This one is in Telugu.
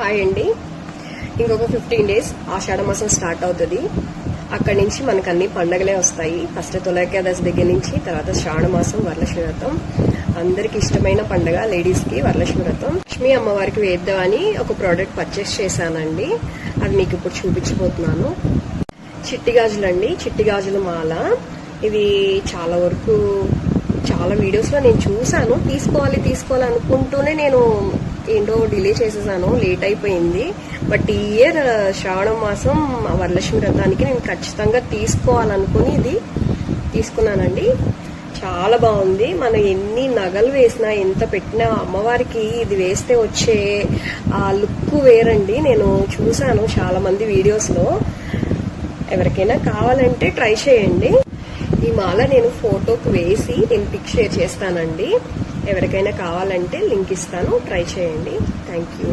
హాయ్ అండి. ఇంకొక 15 days ఆషాఢ మాసం స్టార్ట్ అవుతుంది. అక్కడి నుంచి మనకు అన్ని పండగలే వస్తాయి. ఫస్ట్ తొలకేదాసి దగ్గర నుంచి, తర్వాత శ్రావణ మాసం, వరలక్ష్మి వ్రతం. అందరికి ఇష్టమైన పండగ లేడీస్ కి వరలక్ష్మి వ్రతం. లక్ష్మి అమ్మవారికి వేద్దామని ఒక ప్రోడక్ట్ పర్చేస్ చేశానండి. అది మీకు ఇప్పుడు చూపించబోతున్నాను. చిట్టి గాజులు అండి, చిట్టి గాజుల మాల. ఇది చాలా వరకు చాలా వీడియోస్ లో నేను చూసాను. తీసుకోవాలి అనుకుంటూనే నేను ఏంటో డిలే చేసేసాను, లేట్ అయిపోయింది. బట్ ఈ ఇయర్ శ్రావణ మాసం వరలక్ష్మి వ్రతానికి నేను ఖచ్చితంగా తీసుకోవాలనుకుని ఇది తీసుకున్నానండి. చాలా బాగుంది. మనం ఎన్ని నగలు వేసినా, ఎంత పెట్టినా అమ్మవారికి ఇది వేస్తే వచ్చే ఆ లుక్ వేరండి. నేను చూసాను చాలా మంది వీడియోస్ లో. ఎవరికైనా కావాలంటే ట్రై చేయండి. ఈ మాల నేను ఫోటోకి వేసి నేను పిక్ షేర్ చేస్తానండి. ఎవరికైనా కావాలంటే లింక్ ఇస్తాను, ట్రై చేయండి. Thank you.